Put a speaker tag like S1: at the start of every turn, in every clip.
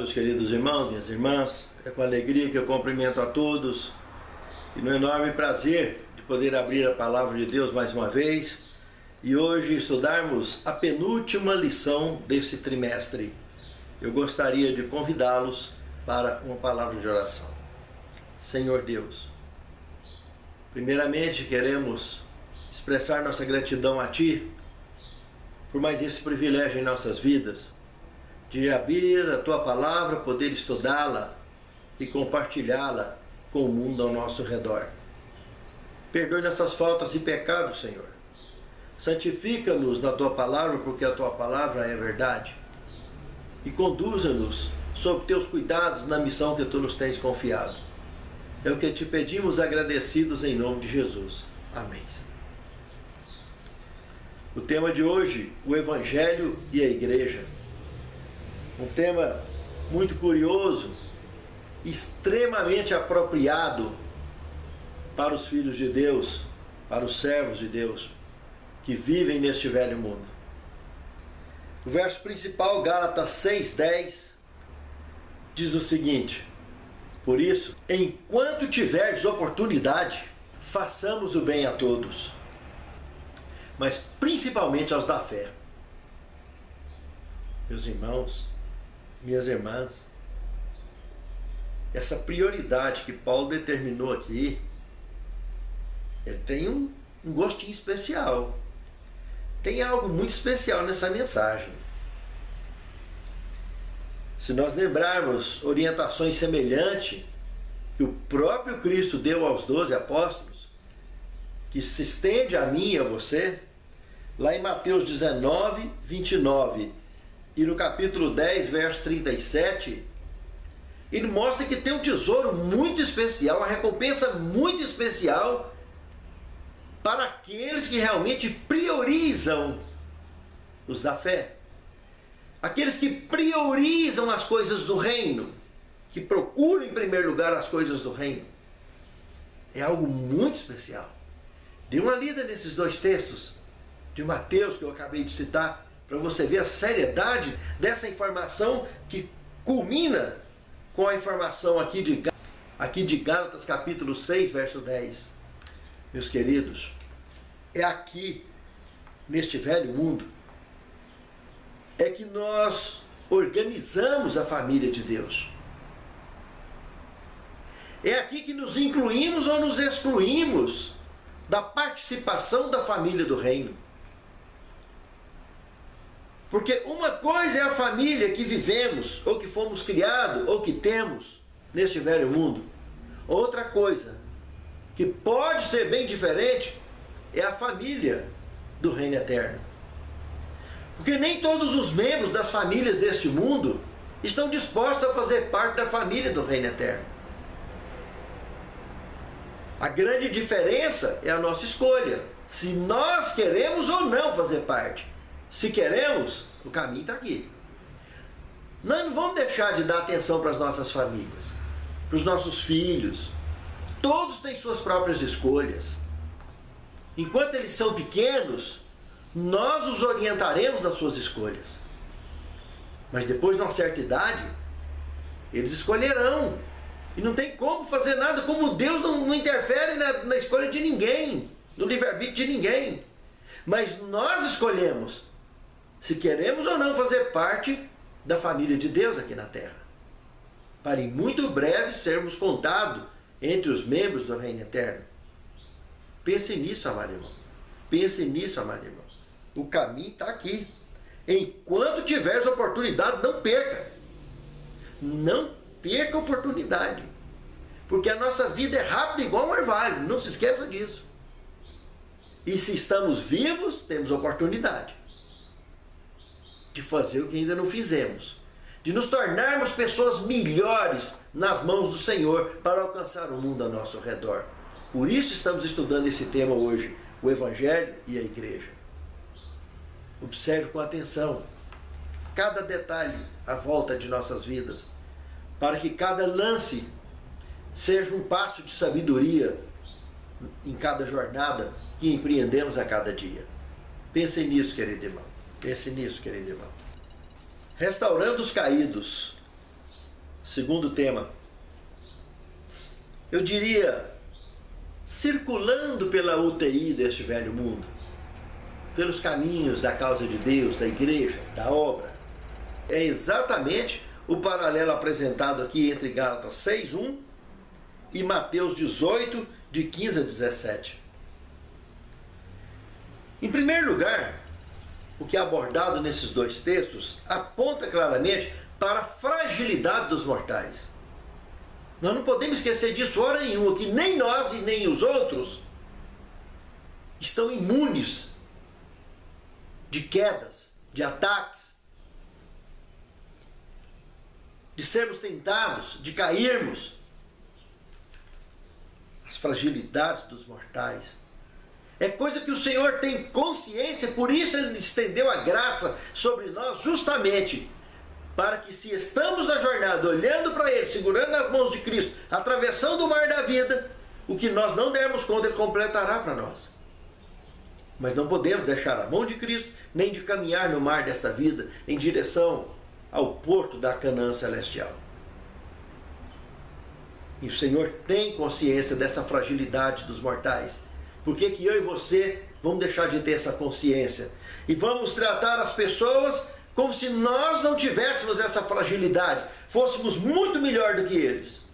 S1: meus queridos irmãos, minhas irmãs. É com alegria que eu cumprimento a todos e no enorme prazer de poder abrir a palavra de Deus mais uma vez e hoje estudarmos a penúltima lição desse trimestre. Eu gostaria de convidá-los para uma palavra de oração. Senhor Deus, primeiramente queremos expressar nossa gratidão a Ti por mais esse privilégio em nossas vidas, de abrir a Tua Palavra, poder estudá-la e compartilhá-la com o mundo ao nosso redor. Perdoe nossas faltas e pecados, Senhor. Santifica-nos na Tua Palavra, porque a Tua Palavra é verdade. E conduza-nos sob Teus cuidados na missão que Tu nos tens confiado. É o que Te pedimos agradecidos em nome de Jesus. Amém. O tema de hoje, o Evangelho e a Igreja. Um tema muito curioso, extremamente apropriado para os filhos de Deus, para os servos de Deus, que vivem neste velho mundo. O verso principal, Gálatas 6:10, diz o seguinte: por isso, enquanto tiverdes oportunidade, façamos o bem a todos, mas principalmente aos da fé. Meus irmãos, minhas irmãs, essa prioridade que Paulo determinou aqui, ele tem um gostinho especial. Tem algo muito especial nessa mensagem. Se nós lembrarmos orientações semelhantes que o próprio Cristo deu aos 12 apóstolos, que se estende a mim e a você, lá em Mateus 19, 29 e no capítulo 10, verso 37, ele mostra que tem um tesouro muito especial, uma recompensa muito especial para aqueles que realmente priorizam os da fé. Aqueles que priorizam as coisas do reino, que procuram em primeiro lugar as coisas do reino. É algo muito especial. Dê uma lida nesses dois textos de Mateus que eu acabei de citar, para você ver a seriedade dessa informação que culmina com a informação aqui de Gálatas capítulo 6, verso 10. Meus queridos, é aqui, neste velho mundo, é que nós organizamos a família de Deus. É aqui que nos incluímos ou nos excluímos da participação da família do reino. Porque uma coisa é a família que vivemos, ou que fomos criados, ou que temos neste velho mundo. Outra coisa, que pode ser bem diferente, é a família do reino eterno. Porque nem todos os membros das famílias deste mundo estão dispostos a fazer parte da família do reino eterno. A grande diferença é a nossa escolha, se nós queremos ou não fazer parte. Se queremos, o caminho está aqui. Nós não vamos deixar de dar atenção para as nossas famílias, para os nossos filhos. Todos têm suas próprias escolhas. Enquanto eles são pequenos, nós os orientaremos nas suas escolhas. Mas depois de uma certa idade, eles escolherão. E não tem como fazer nada, como Deus não interfere na escolha de ninguém, no livre-arbítrio de ninguém. Mas nós escolhemos se queremos ou não fazer parte da família de Deus aqui na terra, para em muito breve sermos contados entre os membros do reino eterno. Pense nisso, amado irmão. Pense nisso, amado irmão. O caminho está aqui. Enquanto tiveres oportunidade, não perca. Não perca a oportunidade. Porque a nossa vida é rápida igual um orvalho. Não se esqueça disso. E se estamos vivos, temos oportunidade de fazer o que ainda não fizemos, de nos tornarmos pessoas melhores nas mãos do Senhor para alcançar o mundo ao nosso redor. Por isso estamos estudando esse tema hoje, o Evangelho e a Igreja. Observe com atenção cada detalhe à volta de nossas vidas, para que cada lance seja um passo de sabedoria em cada jornada que empreendemos a cada dia. Pense nisso, querido irmão. Pense nisso, querido irmão. Restaurando os caídos. Segundo tema, eu diria, circulando pela UTI deste velho mundo, pelos caminhos da causa de Deus, da igreja, da obra. É exatamente o paralelo apresentado aqui entre Gálatas 6:1 e Mateus 18, de 15 a 17. Em primeiro lugar, o que é abordado nesses dois textos aponta claramente para a fragilidade dos mortais. Nós não podemos esquecer disso hora nenhuma, que nem nós e nem os outros estão imunes de quedas, de ataques, de sermos tentados, de cairmos. As fragilidades dos mortais. É coisa que o Senhor tem consciência, por isso Ele estendeu a graça sobre nós justamente para que, se estamos na jornada olhando para Ele, segurando nas mãos de Cristo, atravessando o mar da vida, o que nós não dermos conta Ele completará para nós. Mas não podemos deixar a mão de Cristo, nem de caminhar no mar desta vida em direção ao porto da Canaã celestial. E o Senhor tem consciência dessa fragilidade dos mortais. Por que que eu e você vamos deixar de ter essa consciência? E vamos tratar as pessoas como se nós não tivéssemos essa fragilidade, fôssemos muito melhor do que eles.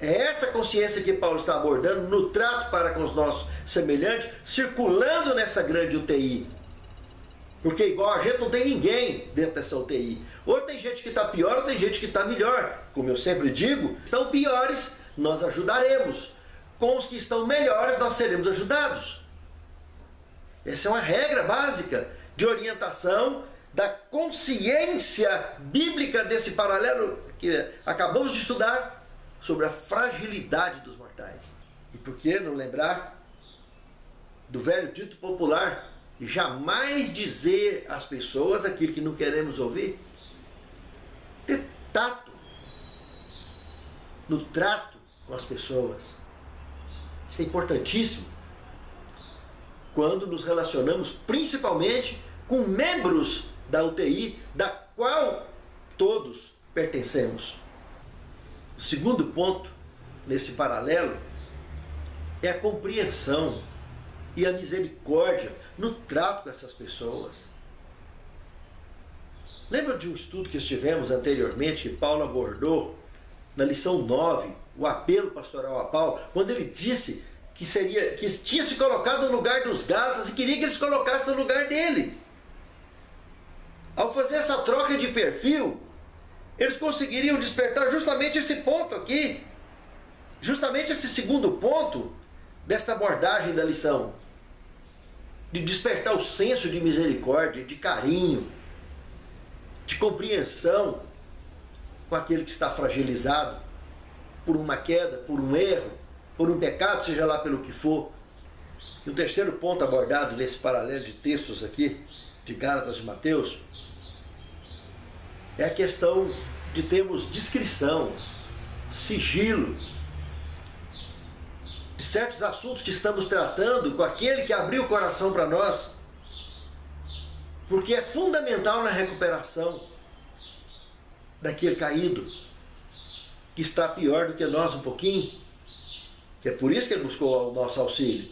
S1: É essa consciência que Paulo está abordando no trato para com os nossos semelhantes, circulando nessa grande UTI. Porque igual a gente não tem ninguém dentro dessa UTI. Ou tem gente que está pior, ou tem gente que está melhor. Como eu sempre digo, estão piores, nós ajudaremos. Com os que estão melhores, nós seremos ajudados. Essa é uma regra básica de orientação da consciência bíblica desse paralelo que acabamos de estudar sobre a fragilidade dos mortais. E por que não lembrar do velho dito popular: jamais dizer às pessoas aquilo que não queremos ouvir? Ter tato no trato com as pessoas. Isso é importantíssimo quando nos relacionamos principalmente com membros da UTI, da qual todos pertencemos. O segundo ponto nesse paralelo é a compreensão e a misericórdia no trato com essas pessoas. Lembra de um estudo que estivemos anteriormente, que Paulo abordou na lição 9, o apelo pastoral a Paulo, quando ele disse que tinha se colocado no lugar dos Gálatas e queria que eles se colocassem no lugar dele. Ao fazer essa troca de perfil, eles conseguiriam despertar justamente esse ponto aqui, justamente esse segundo ponto desta abordagem da lição, de despertar o senso de misericórdia, de carinho, de compreensão com aquele que está fragilizado por uma queda, por um erro, por um pecado, seja lá pelo que for. E o terceiro ponto abordado nesse paralelo de textos aqui, de Gálatas e Mateus, é a questão de termos discrição, sigilo, de certos assuntos que estamos tratando com aquele que abriu o coração para nós, porque é fundamental na recuperação daquele caído, que está pior do que nós um pouquinho, que é por isso que ele buscou o nosso auxílio.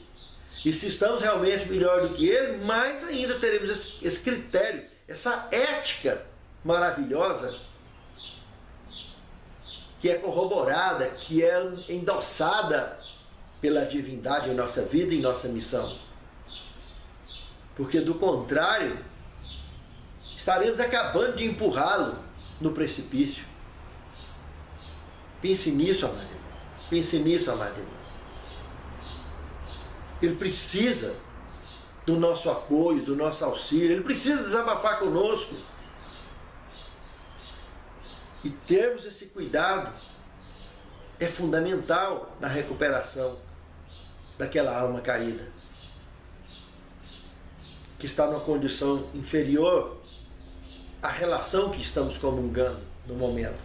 S1: E se estamos realmente melhor do que ele, mais ainda teremos esse critério, essa ética maravilhosa, que é corroborada, que é endossada pela divindade em nossa vida e em nossa missão. Porque do contrário, estaremos acabando de empurrá-lo no precipício. Pense nisso, amado irmão. Pense nisso, amado irmão. Ele precisa do nosso apoio, do nosso auxílio. Ele precisa desabafar conosco. E termos esse cuidado é fundamental na recuperação daquela alma caída, que está numa condição inferior à relação que estamos comungando no momento.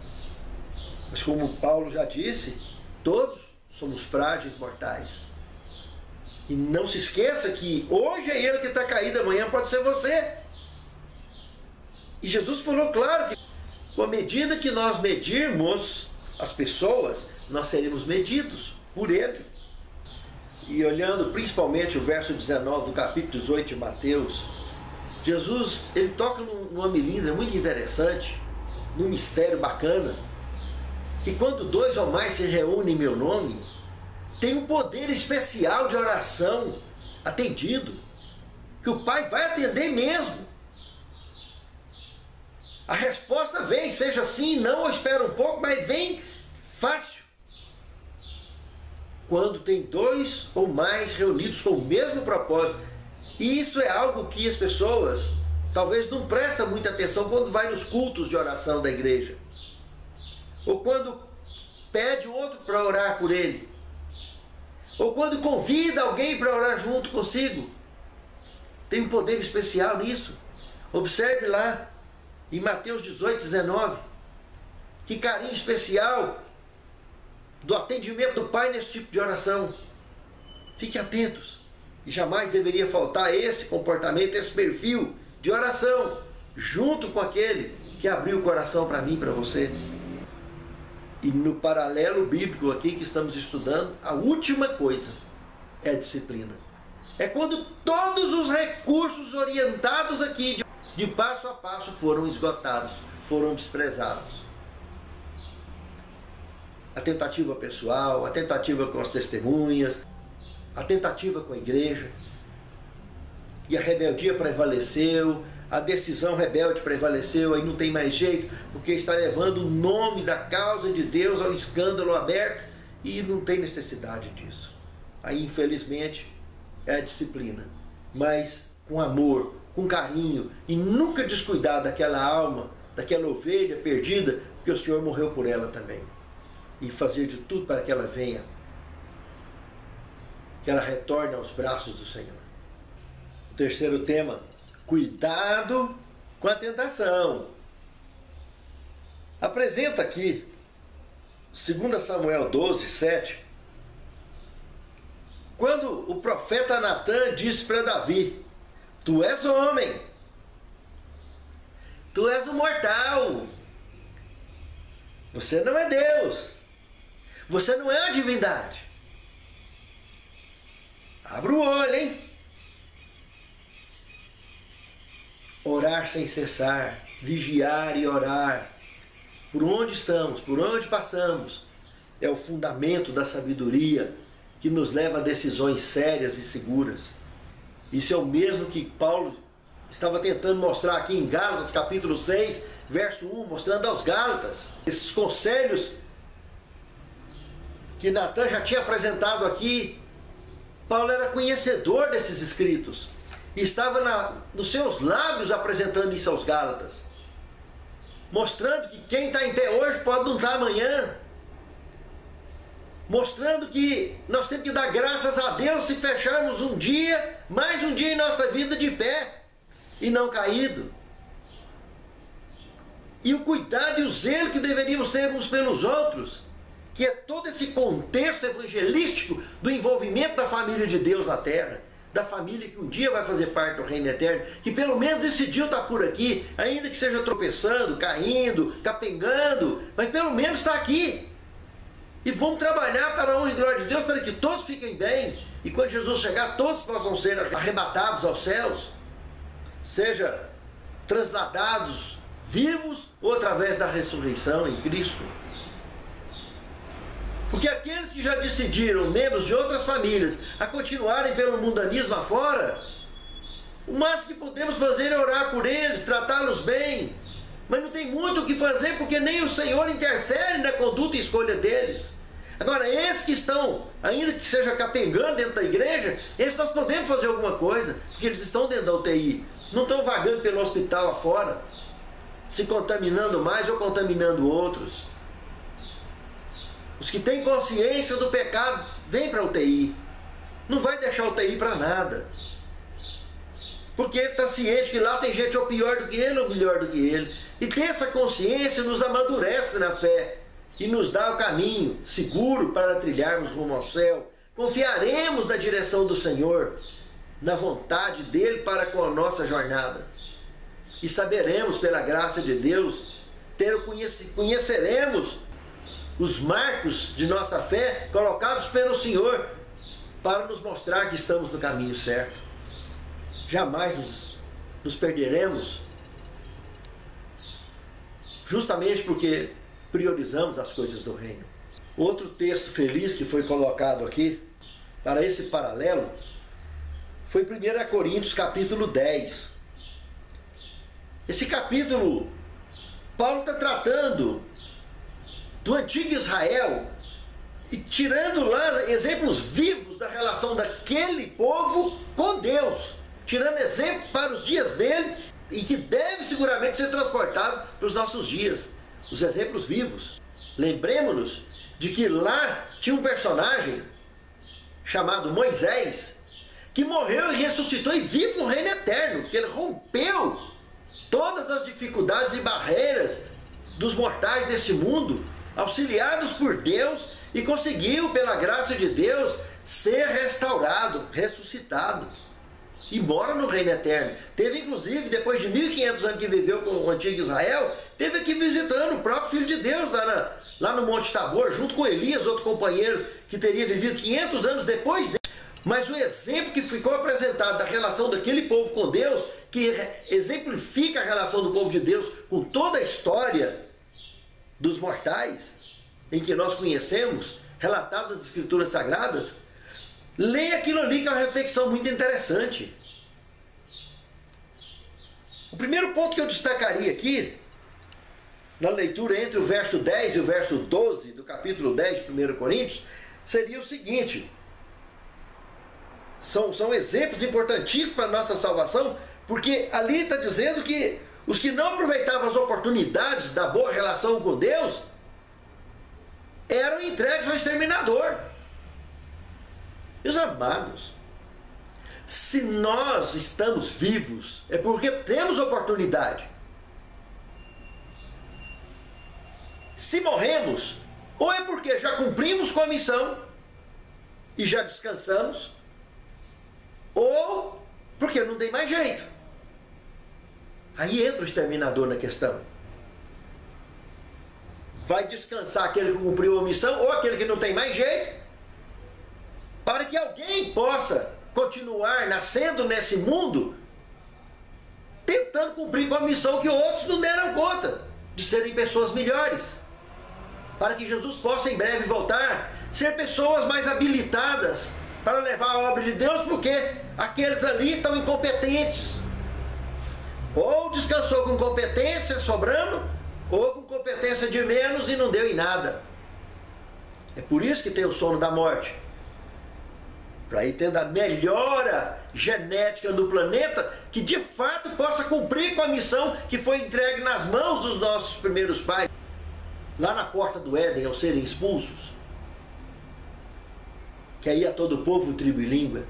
S1: Mas como Paulo já disse, todos somos frágeis mortais. E não se esqueça que hoje é ele que está caído, amanhã pode ser você. E Jesus falou claro que Com a medida que nós medirmos as pessoas, nós seremos medidos por Ele. E olhando principalmente o verso 19 do capítulo 18 de Mateus, Jesus, ele toca numa melindra muito interessante, num mistério bacana, que quando 2 ou mais se reúnem em meu nome, tem um poder especial de oração atendido, que o Pai vai atender mesmo. A resposta vem, seja sim, não, ou espera um pouco, mas vem fácil. Quando tem 2 ou mais reunidos com o mesmo propósito. E isso é algo que as pessoas talvez não prestam muita atenção quando vai nos cultos de oração da igreja. Ou quando pede outro para orar por ele. Ou quando convida alguém para orar junto consigo. Tem um poder especial nisso. Observe lá em Mateus 18, 19. Que carinho especial do atendimento do Pai nesse tipo de oração. Fiquem atentos. E jamais deveria faltar esse comportamento, esse perfil de oração, junto com aquele que abriu o coração para mim e para você. E no paralelo bíblico aqui que estamos estudando, a última coisa é a disciplina. É quando todos os recursos orientados aqui de passo a passo foram esgotados, foram desprezados. A tentativa pessoal, a tentativa com as testemunhas, a tentativa com a igreja, e a rebeldia prevaleceu, a decisão rebelde prevaleceu, aí não tem mais jeito, porque está levando o nome da causa de Deus ao escândalo aberto, e não tem necessidade disso. Aí, infelizmente, é a disciplina, mas com amor, com carinho, e nunca descuidar daquela alma, daquela ovelha perdida, porque o Senhor morreu por ela também, e fazer de tudo para que ela venha, que ela retorne aos braços do Senhor. O terceiro tema, cuidado com a tentação. Apresenta aqui, 2 Samuel 12, 7, quando o profeta Natã disse para Davi: tu és homem, tu és um mortal, você não é Deus, você não é a divindade. Abra o olho, hein? Orar sem cessar, vigiar e orar. Por onde estamos, por onde passamos, é o fundamento da sabedoria que nos leva a decisões sérias e seguras. Isso é o mesmo que Paulo estava tentando mostrar aqui em Gálatas, capítulo 6, verso 1, mostrando aos Gálatas esses conselhos que Natã já tinha apresentado aqui. Paulo era conhecedor desses escritos e estava nos seus lábios apresentando isso aos Gálatas, mostrando que quem está em pé hoje pode não estar amanhã, mostrando que nós temos que dar graças a Deus se fecharmos um dia, mais um dia em nossa vida de pé e não caído, e o cuidado e o zelo que deveríamos ter uns pelos outros, que é todo esse contexto evangelístico do envolvimento da família de Deus na terra, da família que um dia vai fazer parte do reino eterno, que pelo menos decidiu estar por aqui, ainda que seja tropeçando, caindo, capengando, mas pelo menos está aqui. E vamos trabalhar para a honra e glória de Deus, para que todos fiquem bem, e quando Jesus chegar, todos possam ser arrebatados aos céus, seja transladados vivos ou através da ressurreição em Cristo. Porque aqueles que já decidiram, membros de outras famílias, a continuarem pelo mundanismo afora, o máximo que podemos fazer é orar por eles, tratá-los bem. Mas não tem muito o que fazer, porque nem o Senhor interfere na conduta e escolha deles. Agora, esses que estão, ainda que seja capengando dentro da igreja, esses nós podemos fazer alguma coisa, porque eles estão dentro da UTI, não estão vagando pelo hospital afora, se contaminando mais ou contaminando outros. Os que têm consciência do pecado, vêm para a UTI. Não vai deixar a UTI para nada. Porque ele está ciente que lá tem gente ou pior do que ele ou melhor do que ele. E ter essa consciência nos amadurece na fé e nos dá o caminho seguro para trilharmos rumo ao céu. Confiaremos na direção do Senhor, na vontade dele para com a nossa jornada. E saberemos, pela graça de Deus, conheceremos os marcos de nossa fé colocados pelo Senhor para nos mostrar que estamos no caminho certo. Jamais nos perderemos, justamente porque priorizamos as coisas do reino. Outro texto feliz que foi colocado aqui, para esse paralelo, foi 1 Coríntios capítulo 10. Esse capítulo, Paulo está tratando do antigo Israel e tirando lá exemplos vivos da relação daquele povo com Deus, tirando exemplo para os dias dele e que deve seguramente ser transportado para os nossos dias, os exemplos vivos. Lembremos-nos de que lá tinha um personagem chamado Moisés, que morreu e ressuscitou e vive no reino eterno, que ele rompeu todas as dificuldades e barreiras dos mortais desse mundo, auxiliados por Deus, e conseguiu, pela graça de Deus, ser restaurado, ressuscitado, e mora no reino eterno. Teve, inclusive, depois de 1500 anos que viveu com o antigo Israel, teve aqui visitando o próprio Filho de Deus, lá no Monte Tabor, junto com Elias, outro companheiro que teria vivido 500 anos depois dele. Mas o exemplo que ficou apresentado da relação daquele povo com Deus, que exemplifica a relação do povo de Deus com toda a história dos mortais, em que nós conhecemos, relatado nas Escrituras Sagradas, leia aquilo ali, que é uma reflexão muito interessante. O primeiro ponto que eu destacaria aqui, na leitura entre o verso 10 e o verso 12 do capítulo 10 de 1 Coríntios, seria o seguinte: são exemplos importantíssimos para a nossa salvação, porque ali está dizendo que os que não aproveitavam as oportunidades da boa relação com Deus eram entregues ao exterminador. Meus amados, se nós estamos vivos, é porque temos oportunidade. Se morremos, ou é porque já cumprimos com a missão e já descansamos, ou porque não tem mais jeito. Aí entra o exterminador na questão. Vai descansar aquele que cumpriu a missão ou aquele que não tem mais jeito, para que alguém possa continuar nascendo nesse mundo, tentando cumprir com a missão que outros não deram conta, de serem pessoas melhores, para que Jesus possa em breve voltar, ser pessoas mais habilitadas para levar a obra de Deus, porque aqueles ali estão incompetentes. Ou descansou com competência sobrando, ou com competência de menos e não deu em nada. É por isso que tem o sono da morte, para ir tendo a melhora genética do planeta, que de fato possa cumprir com a missão que foi entregue nas mãos dos nossos primeiros pais, lá na porta do Éden, ao serem expulsos, que aí a todo povo, tribo e língua.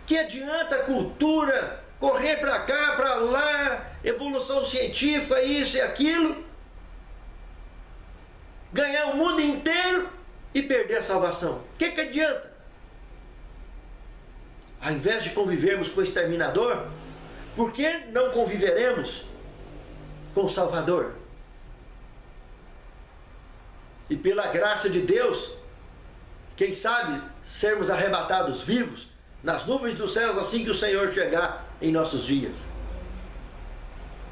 S1: Que adianta a cultura correr para cá, para lá, evolução científica, isso e aquilo, ganhar o mundo inteiro e perder a salvação? O que adianta? Ao invés de convivermos com o exterminador, por que não conviveremos com o Salvador? E pela graça de Deus, quem sabe sermos arrebatados vivos nas nuvens dos céus assim que o Senhor chegar em nossos dias.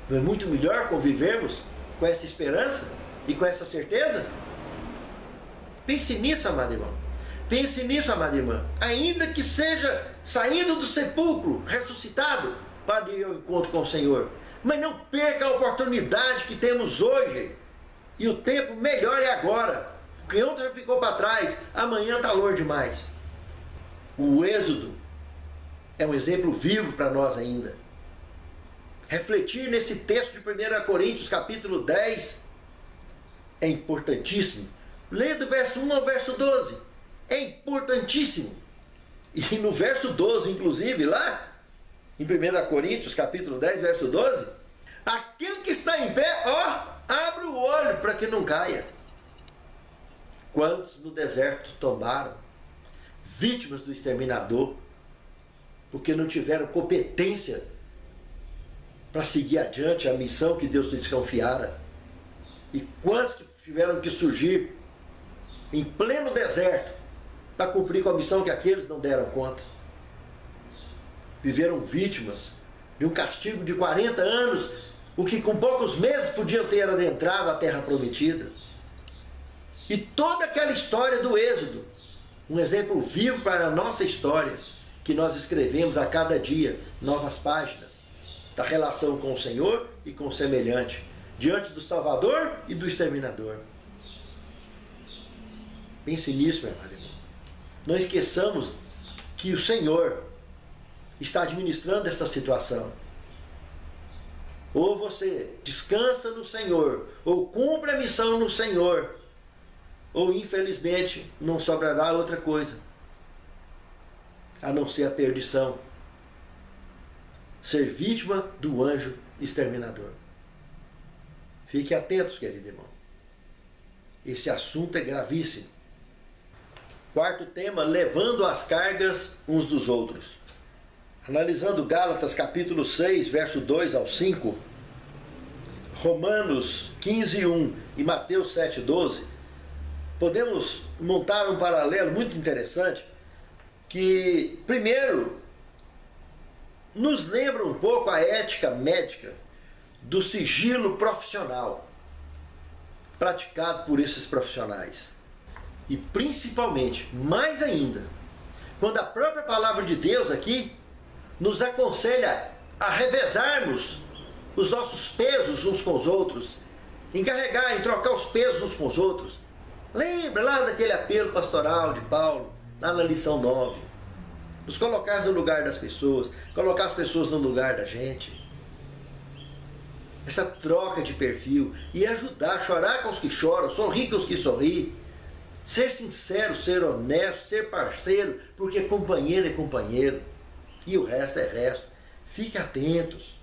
S1: Não é muito melhor convivermos com essa esperança e com essa certeza? Pense nisso, amado irmão. Pense nisso, amada irmã. Ainda que seja saindo do sepulcro, ressuscitado, para ir ao encontro com o Senhor. Mas não perca a oportunidade que temos hoje. E o tempo melhor é agora. Porque ontem já ficou para trás, amanhã está longe demais. O Êxodo é um exemplo vivo para nós ainda. Refletir nesse texto de 1 Coríntios capítulo 10 é importantíssimo. Leia do verso 1 ao verso 12. É importantíssimo. E no verso 12, inclusive, lá, em 1 Coríntios, capítulo 10, verso 12, aquele que está em pé, abre o olho para que não caia. Quantos no deserto tomaram, vítimas do exterminador, porque não tiveram competência para seguir adiante a missão que Deus lhes confiara. E quantos que tiveram que surgir em pleno deserto para cumprir com a missão que aqueles não deram conta. Viveram vítimas de um castigo de 40 anos, o que com poucos meses podiam ter adentrado a terra prometida. E toda aquela história do Êxodo, um exemplo vivo para a nossa história, que nós escrevemos a cada dia, novas páginas, da relação com o Senhor e com o semelhante, diante do Salvador e do Exterminador. Pense nisso, meu amado irmão. Não esqueçamos que o Senhor está administrando essa situação. Ou você descansa no Senhor, ou cumpre a missão no Senhor, ou infelizmente não sobrará outra coisa a não ser a perdição, ser vítima do anjo exterminador. Fique atentos, querido irmão. Esse assunto é gravíssimo. Quarto tema, levando as cargas uns dos outros. Analisando Gálatas capítulo 6, verso 2 ao 5, Romanos 15, 1 e Mateus 7, 12, podemos montar um paralelo muito interessante, que, primeiro, nos lembra um pouco a ética médica do sigilo profissional, praticado por esses profissionais. E principalmente, mais ainda, quando a própria palavra de Deus aqui nos aconselha a revezarmos os nossos pesos uns com os outros, em trocar os pesos uns com os outros. Lembra lá daquele apelo pastoral de Paulo, lá na lição 9. Nos colocar no lugar das pessoas, colocar as pessoas no lugar da gente. Essa troca de perfil e ajudar, chorar com os que choram, sorrir com os que sorriem. Ser sincero, ser honesto, ser parceiro, porque companheiro é companheiro. E o resto é resto. Fiquem atentos.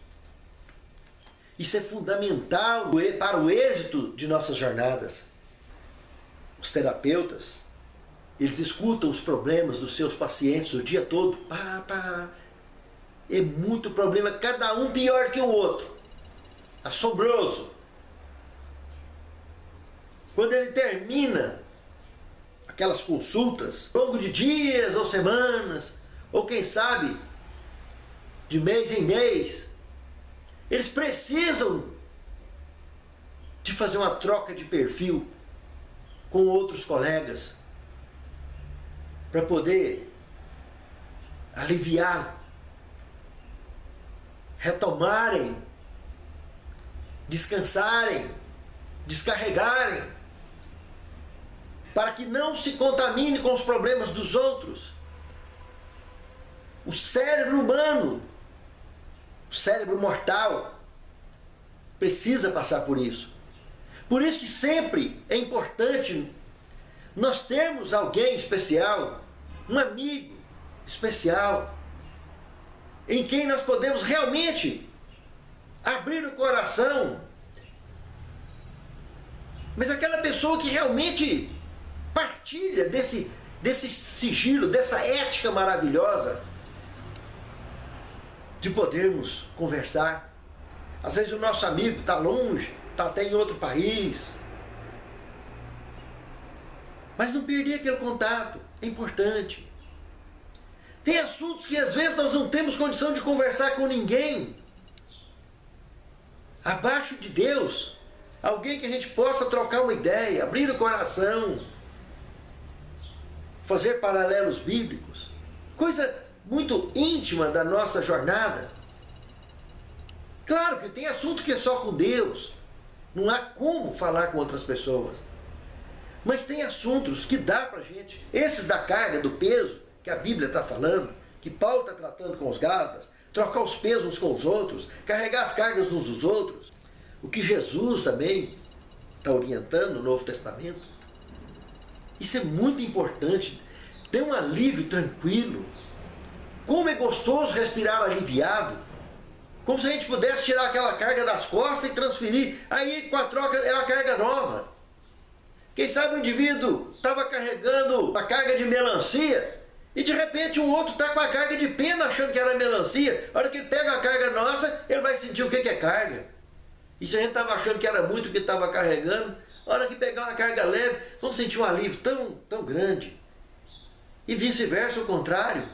S1: Isso é fundamental para o êxito de nossas jornadas. Os terapeutas, eles escutam os problemas dos seus pacientes o dia todo. É muito problema, cada um pior que o outro. Assombroso. Quando ele termina aquelas consultas, ao longo de dias ou semanas, ou quem sabe, de mês em mês, eles precisam de fazer uma troca de perfil com outros colegas para poder aliviar, retomarem, descansarem, descarregarem, para que não se contamine com os problemas dos outros. O cérebro humano, o cérebro mortal, precisa passar por isso. Por isso que sempre é importante nós termos alguém especial, um amigo especial, em quem nós podemos realmente abrir o coração. Mas aquela pessoa que realmente partilha desse sigilo, dessa ética maravilhosa de podermos conversar. Às vezes o nosso amigo está longe, está até em outro país. Mas não perder aquele contato, é importante. Tem assuntos que às vezes nós não temos condição de conversar com ninguém. Abaixo de Deus, alguém que a gente possa trocar uma ideia, abrir o coração, fazer paralelos bíblicos, coisa muito íntima da nossa jornada. Claro que tem assunto que é só com Deus, não há como falar com outras pessoas, mas tem assuntos que dá pra gente, esses da carga, do peso, que a Bíblia está falando, que Paulo está tratando com os Gálatas, trocar os pesos uns com os outros, carregar as cargas uns dos outros, o que Jesus também está orientando no Novo Testamento. Isso é muito importante, ter um alívio tranquilo. Como é gostoso respirar aliviado, como se a gente pudesse tirar aquela carga das costas e transferir, aí com a troca é uma carga nova. Quem sabe o indivíduo estava carregando a carga de melancia E de repente o outro está com a carga de pena achando que era melancia. A hora que ele pega a carga nossa, ele vai sentir o que é carga. E se a gente estava achando que era muito o que estava carregando, a hora que pegar uma carga leve, vamos sentir um alívio tão grande. E vice-versa, o contrário.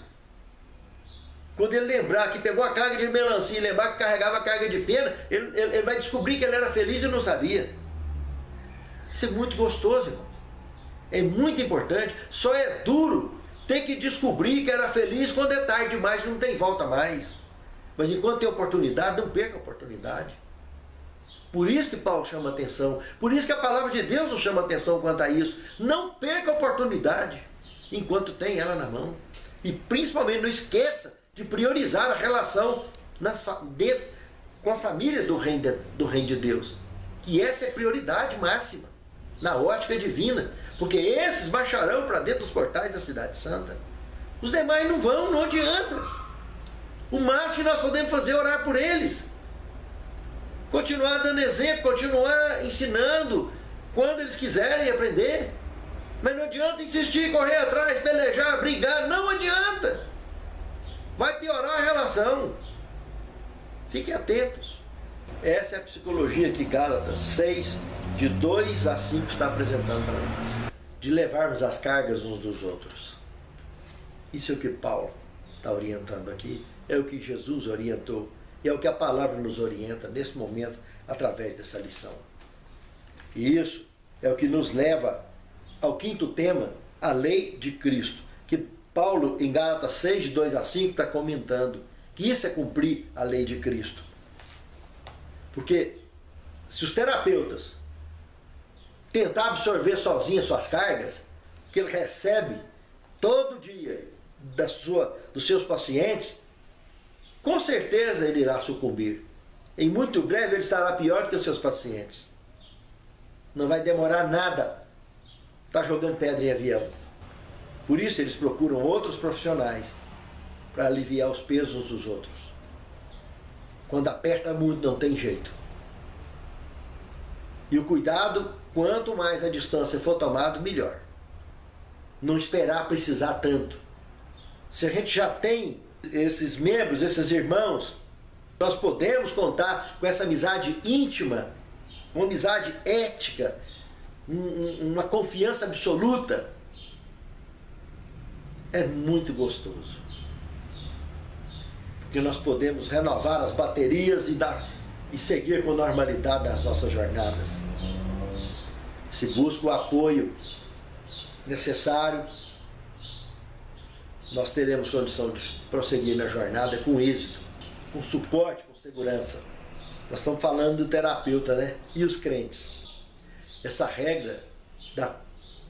S1: Quando ele lembrar que pegou a carga de melancia e lembrar que carregava a carga de pena, ele vai descobrir que ele era feliz e não sabia. Isso é muito gostoso, irmão. É muito importante. Só é duro ter que descobrir que era feliz quando é tarde demais, não tem volta mais. Mas enquanto tem oportunidade, não perca a oportunidade. Por isso que Paulo chama atenção. Por isso que a palavra de Deus nos chama atenção quanto a isso. Não perca a oportunidade enquanto tem ela na mão. E principalmente não esqueça de priorizar a relação com a família do reino de Deus. Que essa é a prioridade máxima, na ótica divina. Porque esses marcharão para dentro dos portais da cidade santa. Os demais não vão, não adianta. O máximo que nós podemos fazer é orar por eles. Continuar dando exemplo, continuar ensinando quando eles quiserem aprender. Mas não adianta insistir, correr atrás, pelejar, brigar, não adianta. Vai piorar a relação. Fiquem atentos. Essa é a psicologia que Gálatas 6, de 2 a 5 está apresentando para nós. De levarmos as cargas uns dos outros. Isso é o que Paulo está orientando aqui. É o que Jesus orientou. E é o que a palavra nos orienta nesse momento, através dessa lição. E isso é o que nos leva ao quinto tema, a lei de Cristo. Que Paulo, em Gálatas 6, de 2 a 5, está comentando. Que isso é cumprir a lei de Cristo. Porque se os terapeutas tentar absorver sozinho as suas cargas, que ele recebe todo dia dos seus pacientes, com certeza ele irá sucumbir. Em muito breve ele estará pior do que os seus pacientes. Não vai demorar nada. Está jogando pedra em avião. Por isso eles procuram outros profissionais para aliviar os pesos uns dos outros. Quando aperta muito, não tem jeito. E o cuidado, quanto mais a distância for tomada, melhor. Não esperar precisar tanto. Se a gente já tem esses membros, esses irmãos, nós podemos contar com essa amizade íntima, uma amizade ética, uma confiança absoluta. É muito gostoso. Porque nós podemos renovar as baterias e seguir com normalidade nas nossas jornadas. Se busca o apoio necessário, nós teremos condição de prosseguir na jornada com êxito, com suporte, com segurança. Nós estamos falando do terapeuta, né? E os crentes. Essa regra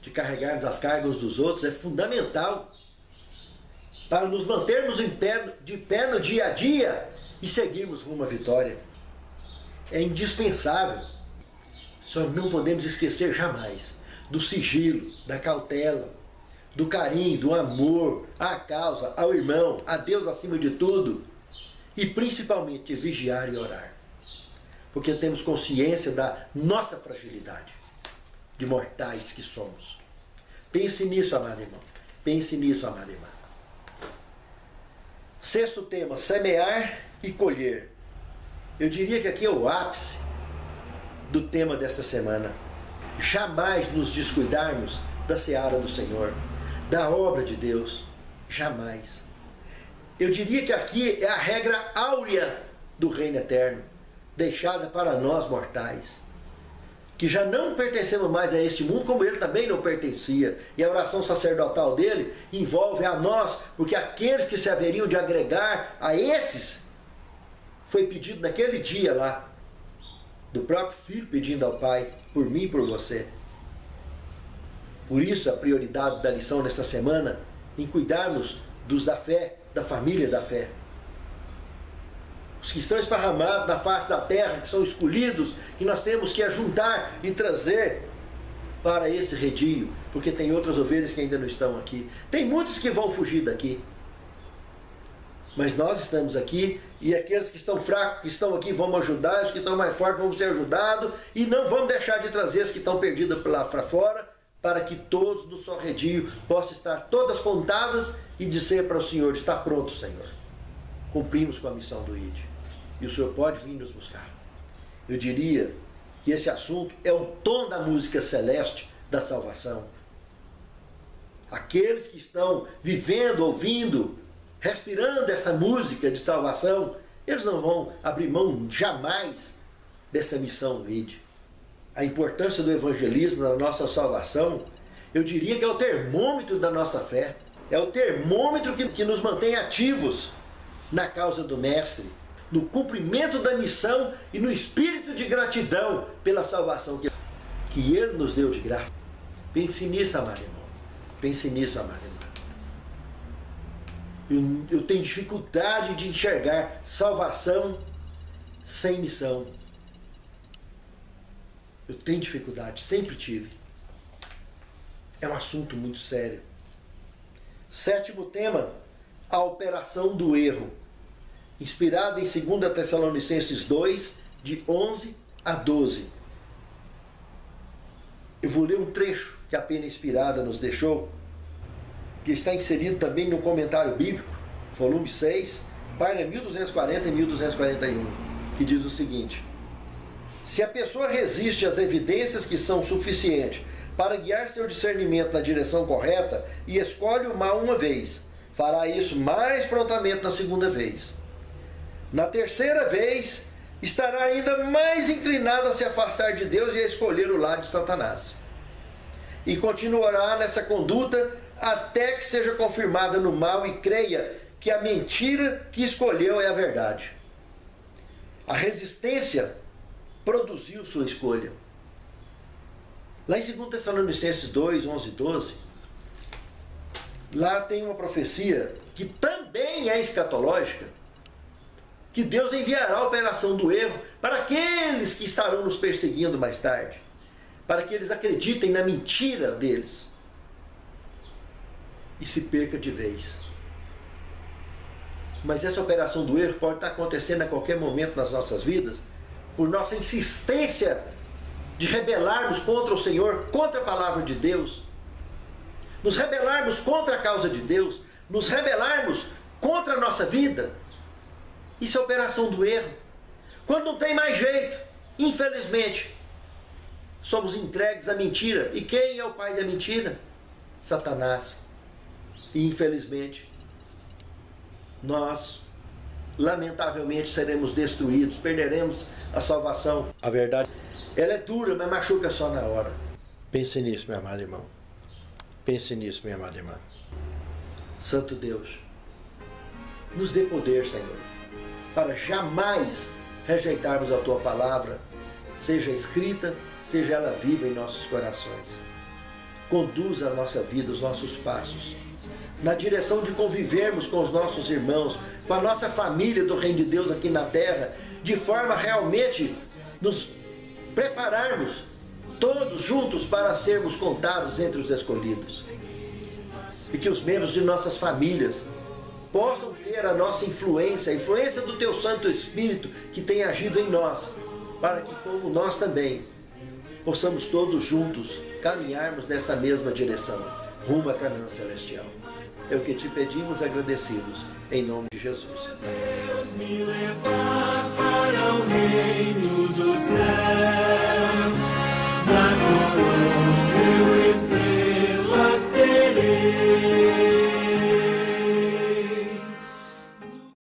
S1: de carregarmos as cargas dos outros é fundamental para nos mantermos de pé no dia a dia e seguirmos rumo à vitória. É indispensável. Só não podemos esquecer jamais do sigilo, da cautela, do carinho, do amor à causa, ao irmão, a Deus acima de tudo. E principalmente de vigiar e orar. Porque temos consciência da nossa fragilidade, de mortais que somos. Pense nisso, amado irmão. Pense nisso, amada irmã. Sexto tema, semear e colher. Eu diria que aqui é o ápice do tema desta semana. Jamais nos descuidarmos da seara do Senhor, da obra de Deus. Jamais. Eu diria que aqui é a regra áurea do reino eterno, deixada para nós mortais, que já não pertencemos mais a este mundo, como ele também não pertencia. E a oração sacerdotal dele envolve a nós, porque aqueles que se haveriam de agregar a esses, foi pedido naquele dia lá, do próprio Filho pedindo ao Pai, por mim e por você. Por isso a prioridade da lição nesta semana, em cuidarmos dos da fé, da família da fé. Os que estão esparramados na face da terra, que são escolhidos, que nós temos que ajuntar e trazer para esse redil, porque tem outras ovelhas que ainda não estão aqui. Tem muitos que vão fugir daqui. Mas nós estamos aqui, e aqueles que estão fracos, que estão aqui, vamos ajudar, os que estão mais fortes vão ser ajudados, e não vamos deixar de trazer os que estão perdidos lá para fora, para que todos no só redil possam estar todas contadas e dizer para o Senhor: está pronto, Senhor. Cumprimos com a missão do ID. E o Senhor pode vir nos buscar. Eu diria que esse assunto é o tom da música celeste da salvação. Aqueles que estão vivendo, ouvindo, respirando essa música de salvação, eles não vão abrir mão jamais dessa missão do ID. A importância do evangelismo na nossa salvação, eu diria que é o termômetro da nossa fé. É o termômetro que nos mantém ativos na causa do Mestre, no cumprimento da missão e no espírito de gratidão pela salvação que Ele nos deu de graça. Pense nisso, amado irmão. Pense nisso, amado irmão. Eu tenho dificuldade de enxergar salvação sem missão. Eu tenho dificuldade, sempre tive. É um assunto muito sério. 7º tema, a operação do erro. Inspirado em 2 Tessalonicenses 2, de 11 a 12. Eu vou ler um trecho que a Pena Inspirada nos deixou, que está inserido também no comentário bíblico, volume 6, página 1240 e 1241, que diz o seguinte: se a pessoa resiste às evidências que são suficientes para guiar seu discernimento na direção correta e escolhe o mal uma vez, fará isso mais prontamente na segunda vez. Na terceira vez, estará ainda mais inclinado a se afastar de Deus e a escolher o lado de Satanás. E continuará nessa conduta até que seja confirmada no mal e creia que a mentira que escolheu é a verdade. A resistência produziu sua escolha. Lá em 2 Tessalonicenses 2, 11 e 12, lá tem uma profecia que também é escatológica, que Deus enviará a operação do erro para aqueles que estarão nos perseguindo mais tarde, para que eles acreditem na mentira deles e se perca de vez. Mas essa operação do erro pode estar acontecendo a qualquer momento nas nossas vidas, por nossa insistência de rebelarmos contra o Senhor, contra a palavra de Deus, nos rebelarmos contra a causa de Deus, nos rebelarmos contra a nossa vida. Isso é operação do erro. Quando não tem mais jeito, infelizmente, somos entregues à mentira. E quem é o pai da mentira? Satanás. E infelizmente, nós, lamentavelmente, seremos destruídos, perderemos a salvação. A verdade, ela é dura, mas machuca só na hora. Pense nisso, meu amado irmão. Pense nisso, minha amada irmã. Santo Deus, nos dê poder, Senhor, para jamais rejeitarmos a Tua palavra, seja escrita, seja ela viva em nossos corações. Conduza a nossa vida, os nossos passos, na direção de convivermos com os nossos irmãos, com a nossa família do Reino de Deus aqui na terra, de forma a realmente nos prepararmos todos juntos para sermos contados entre os escolhidos. E que os membros de nossas famílias possam ter a nossa influência, a influência do Teu Santo Espírito que tem agido em nós, para que, como nós também, possamos todos juntos caminharmos nessa mesma direção, rumo à Canaã Celestial. É o que te pedimos agradecidos, em nome de Jesus.
S2: Deus me levar para o reino dos céus, na coroa eu estrelas terei.